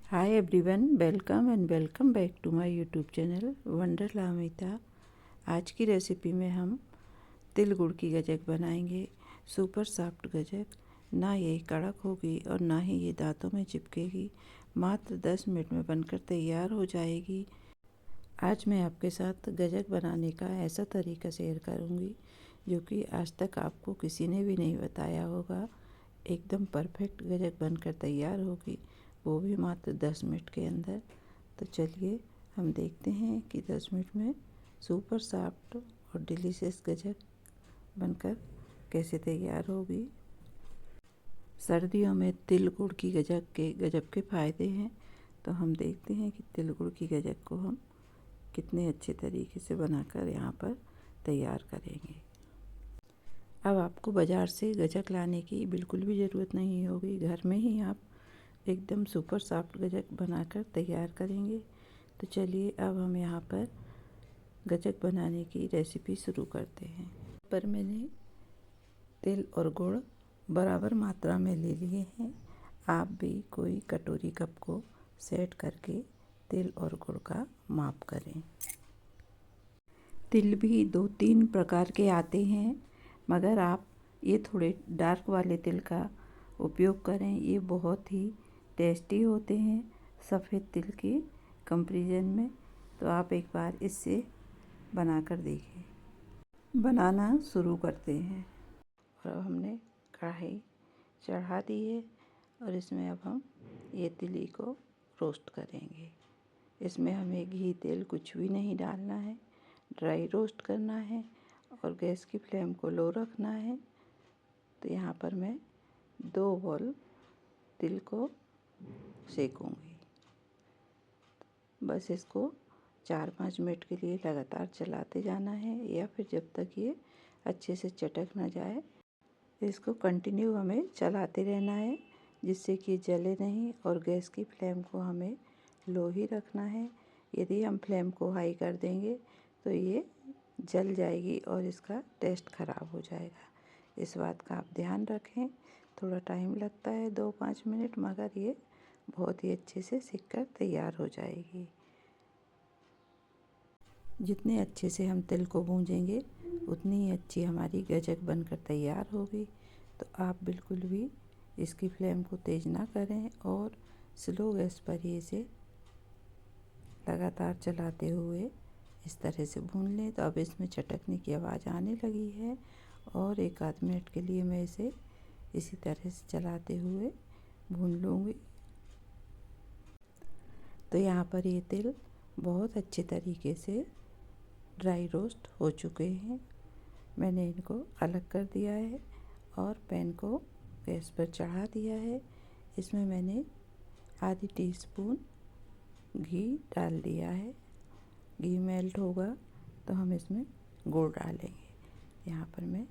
Hi everyone, welcome and welcome back to my YouTube channel Wonderla Amita. आज की recipe में हम तिल गुड़ की गजक बनाएंगे। सुपर सॉफ्ट गजक, ना ये कड़क होगी और ना ही ये दांतों में चिपकेगी। मात्र 10 मिनट में बनकर तैयार हो जाएगी। आज मैं आपके साथ गजक बनाने का ऐसा तरीका शेयर करूंगी जो कि आज तक आपको किसी ने भी नहीं बताया होगा। एकदम परफेक्ट गजक बनकर तैयार होगी, वो भी मात्र 10 मिनट के अंदर। तो चलिए हम देखते हैं कि 10 मिनट में सुपर सॉफ्ट और डिलीशियस गजक बनकर कैसे तैयार होगी। सर्दियों में तिल गुड़ की गजक के गजब के फ़ायदे हैं, तो हम देखते हैं कि तिल गुड़ की गजक को हम कितने अच्छे तरीके से बनाकर यहाँ पर तैयार करेंगे। अब आपको बाज़ार से गजक लाने की बिल्कुल भी ज़रूरत नहीं होगी। घर में ही आप एकदम सुपर सॉफ्ट गजक बनाकर तैयार करेंगे। तो चलिए अब हम यहाँ पर गजक बनाने की रेसिपी शुरू करते हैं। पर मैंने तिल और गुड़ बराबर मात्रा में ले लिए हैं। आप भी कोई कटोरी कप को सेट करके तिल और गुड़ का माप करें। तिल भी 2-3 प्रकार के आते हैं, मगर आप ये थोड़े डार्क वाले तिल का उपयोग करें। ये बहुत ही टेस्टी होते हैं सफ़ेद तिल के कंपैरिजन में। तो आप एक बार इससे बनाकर देखें। बनाना शुरू करते हैं। और अब हमने कढ़ाई चढ़ा दी है और इसमें अब हम ये तिली को रोस्ट करेंगे। इसमें हमें घी तेल कुछ भी नहीं डालना है, ड्राई रोस्ट करना है और गैस की फ्लेम को लो रखना है। तो यहाँ पर मैं 2 बॉल तिल को सेकूंगी। बस इसको 4-5 मिनट के लिए लगातार चलाते जाना है, या फिर जब तक ये अच्छे से चटक ना जाए। इसको कंटिन्यू हमें चलाते रहना है, जिससे कि जले नहीं, और गैस की फ्लेम को हमें लो ही रखना है। यदि हम फ्लेम को हाई कर देंगे तो ये जल जाएगी और इसका टेस्ट ख़राब हो जाएगा। इस बात का आप ध्यान रखें। थोड़ा टाइम लगता है 2-5 मिनट, मगर ये बहुत ही अच्छे से सिककर तैयार हो जाएगी। जितने अच्छे से हम तिल को भूंजेंगे उतनी ही अच्छी हमारी गजक बनकर तैयार होगी। तो आप बिल्कुल भी इसकी फ्लेम को तेज़ ना करें और स्लो गैस पर ही इसे लगातार चलाते हुए इस तरह से भून लें। तो अब इसमें चटकने की आवाज़ आने लगी है और 1-आध मिनट के लिए मैं इसे इसी तरह से चलाते हुए भून लूँगी। तो यहाँ पर ये तिल बहुत अच्छे तरीके से ड्राई रोस्ट हो चुके हैं। मैंने इनको अलग कर दिया है और पैन को गैस पर चढ़ा दिया है। इसमें मैंने आधी टीस्पून घी डाल दिया है। घी मेल्ट होगा तो हम इसमें गुड़ डालेंगे। यहाँ पर मैं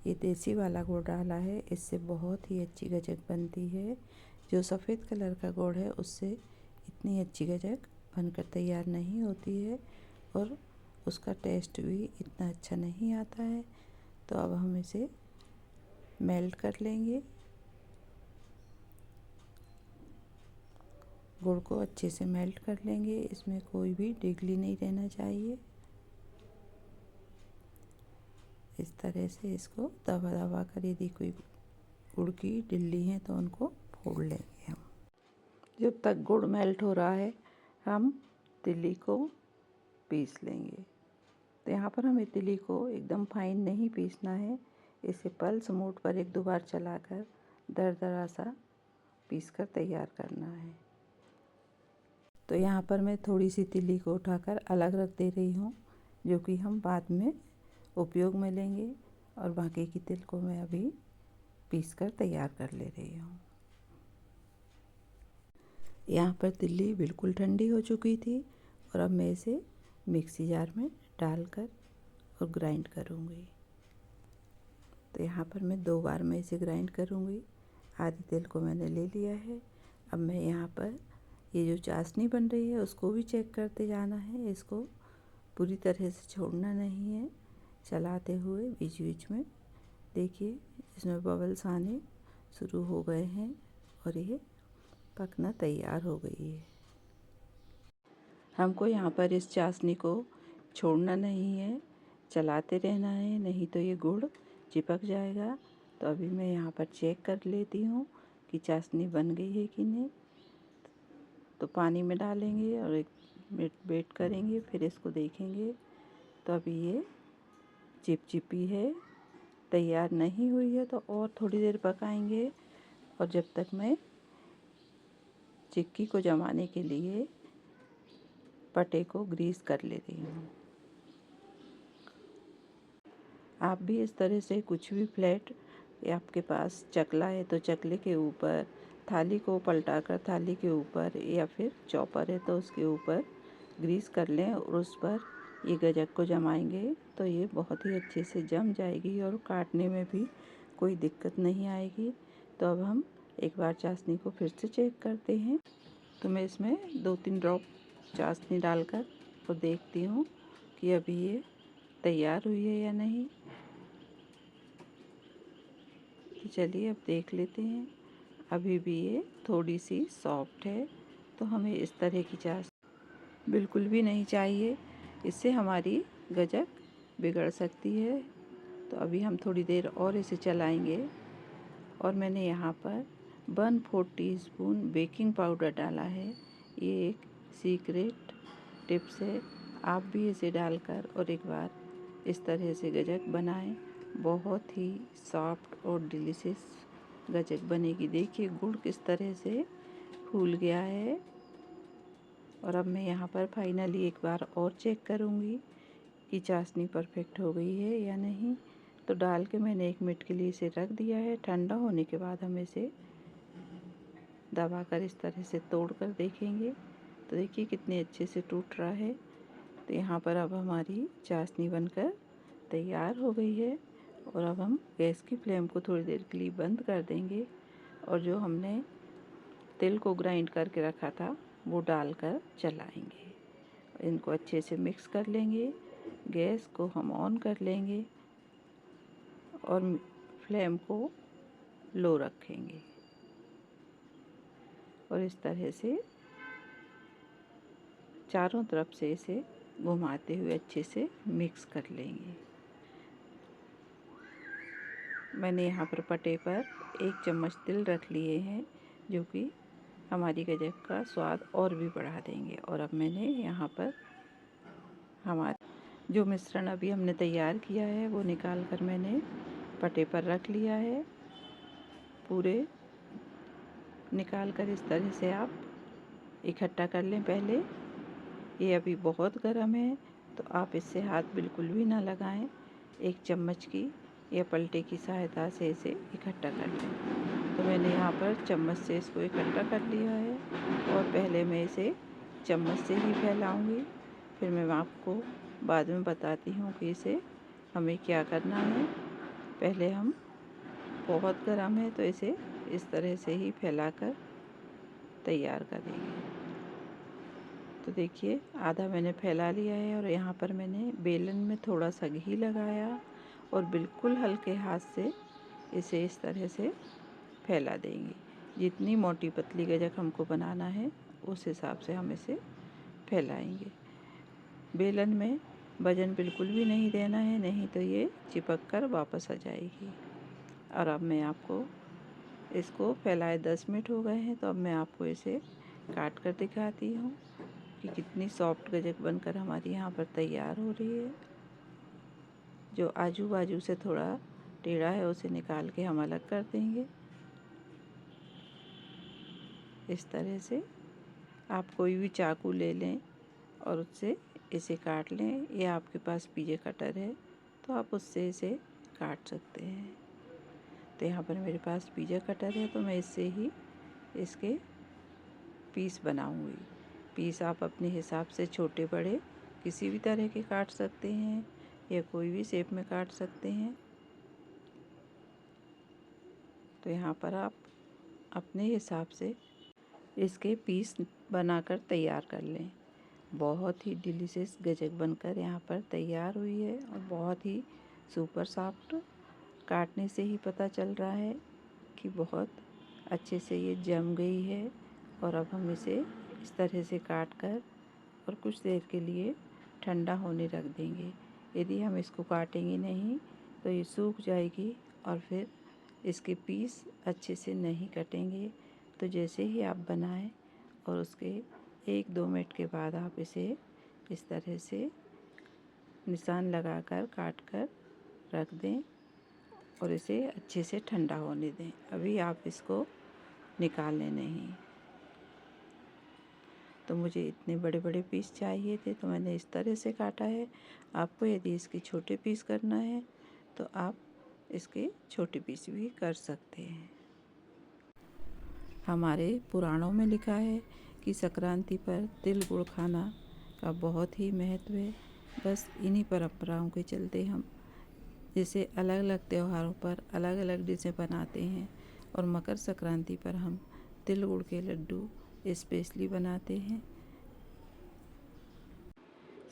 ये देसी वाला गुड़ डाला है, इससे बहुत ही अच्छी गजक बनती है। जो सफ़ेद कलर का गुड़ है उससे इतनी अच्छी गजक बनकर तैयार नहीं होती है और उसका टेस्ट भी इतना अच्छा नहीं आता है। तो अब हम इसे मेल्ट कर लेंगे। गुड़ को अच्छे से मेल्ट कर लेंगे। इसमें कोई भी डिगली नहीं रहना चाहिए। इस तरह से इसको दबा दबा कर, यदि कोई गुड़ की डिल्ली है तो उनको फोड़ लेंगे हम। जब तक गुड़ मेल्ट हो रहा है हम तिली को पीस लेंगे। तो यहाँ पर हमें तिली को एकदम फाइन नहीं पीसना है। इसे पल्स मोड पर 1-2 बार चलाकर दरदरा सा पीस कर तैयार करना है। तो यहाँ पर मैं थोड़ी सी तिली को उठाकर अलग रख दे रही हूँ, जो कि हम बाद में उपयोग में लेंगे, और बाकी की तिल को मैं अभी पीस कर तैयार कर ले रही हूँ। यहाँ पर तिल्ली बिल्कुल ठंडी हो चुकी थी और अब मैं इसे मिक्सी जार में डालकर और ग्राइंड करूँगी। तो यहाँ पर मैं 2 बार में इसे ग्राइंड करूँगी। आधी तिल को मैंने ले लिया है। अब मैं यहाँ पर ये जो चाशनी बन रही है उसको भी चेक करते जाना है। इसको पूरी तरह से छोड़ना नहीं है, चलाते हुए बीच बीच में। देखिए इसमें बबल्स आने शुरू हो गए हैं और ये पकना तैयार हो गई है। हमको यहाँ पर इस चाशनी को छोड़ना नहीं है, चलाते रहना है, नहीं तो ये गुड़ चिपक जाएगा। तो अभी मैं यहाँ पर चेक कर लेती हूँ कि चाशनी बन गई है कि नहीं। तो पानी में डालेंगे और 1 मिनट वेट करेंगे, फिर इसको देखेंगे। तो अभी ये चिपचिपी है, तैयार नहीं हुई है तो और थोड़ी देर पकाएंगे। और जब तक मैं चिक्की को जमाने के लिए पटे को ग्रीस कर ले रही हूँ। आप भी इस तरह से कुछ भी फ्लैट, आपके पास चकला है तो चकले के ऊपर, थाली को पलटाकर थाली के ऊपर, या फिर चॉपर है तो उसके ऊपर ग्रीस कर लें और उस पर ये गजक को जमाएंगे तो ये बहुत ही अच्छे से जम जाएगी और काटने में भी कोई दिक्कत नहीं आएगी। तो अब हम एक बार चाशनी को फिर से चेक करते हैं। तो मैं इसमें 2-3 ड्रॉप चाशनी डालकर और देखती हूँ कि अभी ये तैयार हुई है या नहीं। तो चलिए अब देख लेते हैं। अभी भी ये थोड़ी सी सॉफ्ट है, तो हमें इस तरह की चाशनी बिल्कुल भी नहीं चाहिए, इससे हमारी गजक बिगड़ सकती है। तो अभी हम थोड़ी देर और इसे चलाएंगे। और मैंने यहाँ पर 1/4 टीस्पून बेकिंग पाउडर डाला है। ये एक सीक्रेट टिप्स है, आप भी इसे डालकर और एक बार इस तरह से गजक बनाएं। बहुत ही सॉफ्ट और डिलीशियस गजक बनेगी। देखिए गुड़ किस तरह से फूल गया है। और अब मैं यहाँ पर फाइनली एक बार और चेक करूँगी कि चाशनी परफेक्ट हो गई है या नहीं। तो डाल के मैंने 1 मिनट के लिए इसे रख दिया है। ठंडा होने के बाद हम इसे दबाकर इस तरह से तोड़ कर देखेंगे। तो देखिए कितने अच्छे से टूट रहा है। तो यहाँ पर अब हमारी चाशनी बनकर तैयार हो गई है। और अब हम गैस की फ्लेम को थोड़ी देर के लिए बंद कर देंगे और जो हमने तिल को ग्राइंड करके रखा था वो डालकर चलाएंगे। इनको अच्छे से मिक्स कर लेंगे। गैस को हम ऑन कर लेंगे और फ्लेम को लो रखेंगे और इस तरह से चारों तरफ से इसे घुमाते हुए अच्छे से मिक्स कर लेंगे। मैंने यहाँ पर पटे पर 1 चम्मच तिल रख लिए हैं, जो कि हमारी गजक का स्वाद और भी बढ़ा देंगे। और अब मैंने यहाँ पर हमारा जो मिश्रण अभी हमने तैयार किया है वो निकाल कर मैंने पटे पर रख लिया है। पूरे निकाल कर इस तरह से आप इकट्ठा कर लें। पहले ये अभी बहुत गर्म है तो आप इससे हाथ बिल्कुल भी ना लगाएं। 1 चम्मच की या पलटे की सहायता से इसे इकट्ठा कर लें। तो मैंने यहाँ पर चम्मच से इसको इकट्ठा कर लिया है और पहले मैं इसे चम्मच से ही फैलाऊंगी, फिर मैं आपको बाद में बताती हूँ कि इसे हमें क्या करना है। पहले हम बहुत गर्म है तो इसे इस तरह से ही फैलाकर तैयार करेंगे। तो देखिए आधा मैंने फैला लिया है और यहाँ पर मैंने बेलन में थोड़ा सा घी लगाया और बिल्कुल हल्के हाथ से इसे इस तरह से फैला देंगे। जितनी मोटी पतली गजक हमको बनाना है उस हिसाब से हम इसे फैलाएंगे। बेलन में वजन बिल्कुल भी नहीं देना है, नहीं तो ये चिपक कर वापस आ जाएगी। और अब मैं आपको इसको फैलाए 10 मिनट हो गए हैं, तो अब मैं आपको इसे काट कर दिखाती हूँ कि कितनी सॉफ्ट गजक बनकर हमारी यहाँ पर तैयार हो रही है। जो आजू बाजू से थोड़ा टेढ़ा है उसे निकाल के हम अलग कर देंगे। इस तरह से आप कोई भी चाकू ले लें और उससे इसे काट लें, या आपके पास पिज़्ज़ा कटर है तो आप उससे इसे काट सकते हैं। तो यहाँ पर मेरे पास पिज़्ज़ा कटर है तो मैं इससे ही इसके पीस बनाऊंगी। पीस आप अपने हिसाब से छोटे बड़े किसी भी तरह के काट सकते हैं या कोई भी शेप में काट सकते हैं। तो यहाँ पर आप अपने हिसाब से इसके पीस बनाकर तैयार कर लें। बहुत ही डिलीशियस गजक बनकर यहाँ पर तैयार हुई है और बहुत ही सुपर सॉफ्ट। काटने से ही पता चल रहा है कि बहुत अच्छे से ये जम गई है और अब हम इसे इस तरह से काट कर और कुछ देर के लिए ठंडा होने रख देंगे। यदि हम इसको काटेंगे नहीं तो ये सूख जाएगी और फिर इसके पीस अच्छे से नहीं कटेंगे। तो जैसे ही आप बनाएं और उसके 1-2 मिनट के बाद आप इसे इस तरह से निशान लगाकर काट कर रख दें और इसे अच्छे से ठंडा होने दें। अभी आप इसको निकालें नहीं। तो मुझे इतने बड़े बड़े पीस चाहिए थे तो मैंने इस तरह से काटा है। आपको यदि इसके छोटे पीस करना है तो आप इसके छोटे पीस भी कर सकते हैं। हमारे पुराणों में लिखा है कि संक्रांति पर तिल गुड़ खाना का बहुत ही महत्व है। बस इन्हीं परंपराओं के चलते हम जैसे अलग अलग त्योहारों पर अलग अलग डिशें बनाते हैं और मकर संक्रांति पर हम तिल गुड़ के लड्डू स्पेशली बनाते हैं।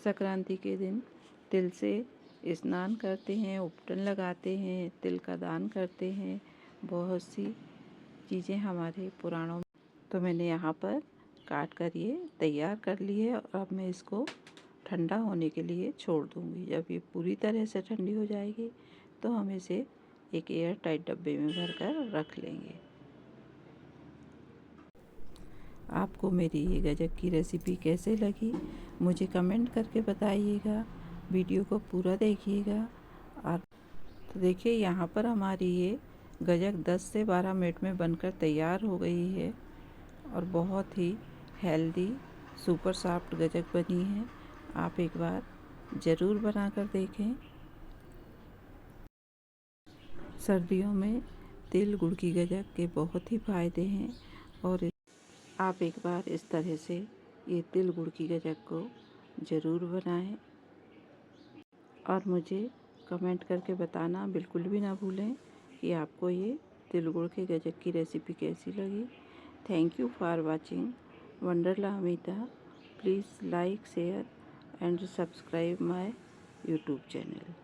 संक्रांति के दिन तिल से स्नान करते हैं, उपटन लगाते हैं, तिल का दान करते हैं। बहुत सी चीज़ें हमारे पुराणों में। तो मैंने यहाँ पर काट कर ये तैयार कर ली है और अब मैं इसको ठंडा होने के लिए छोड़ दूँगी। जब ये पूरी तरह से ठंडी हो जाएगी तो हम इसे एक एयर टाइट डब्बे में भर कर रख लेंगे। आपको मेरी ये गजक की रेसिपी कैसे लगी मुझे कमेंट करके बताइएगा। वीडियो को पूरा देखिएगा। और तो देखिए यहाँ पर हमारी ये गजक 10 से 12 मिनट में बनकर तैयार हो गई है और बहुत ही हेल्दी सुपर सॉफ्ट गजक बनी है। आप एक बार ज़रूर बना कर देखें। सर्दियों में तिल गुड़ की गजक के बहुत ही फ़ायदे हैं और आप एक बार इस तरह से ये तिल गुड़ की गजक को ज़रूर बनाएं और मुझे कमेंट करके बताना बिल्कुल भी ना भूलें कि आपको ये तिल गुड़ के गजक की रेसिपी कैसी लगी। Thank you for watching Wonderla Amita. Please like share and subscribe my YouTube channel.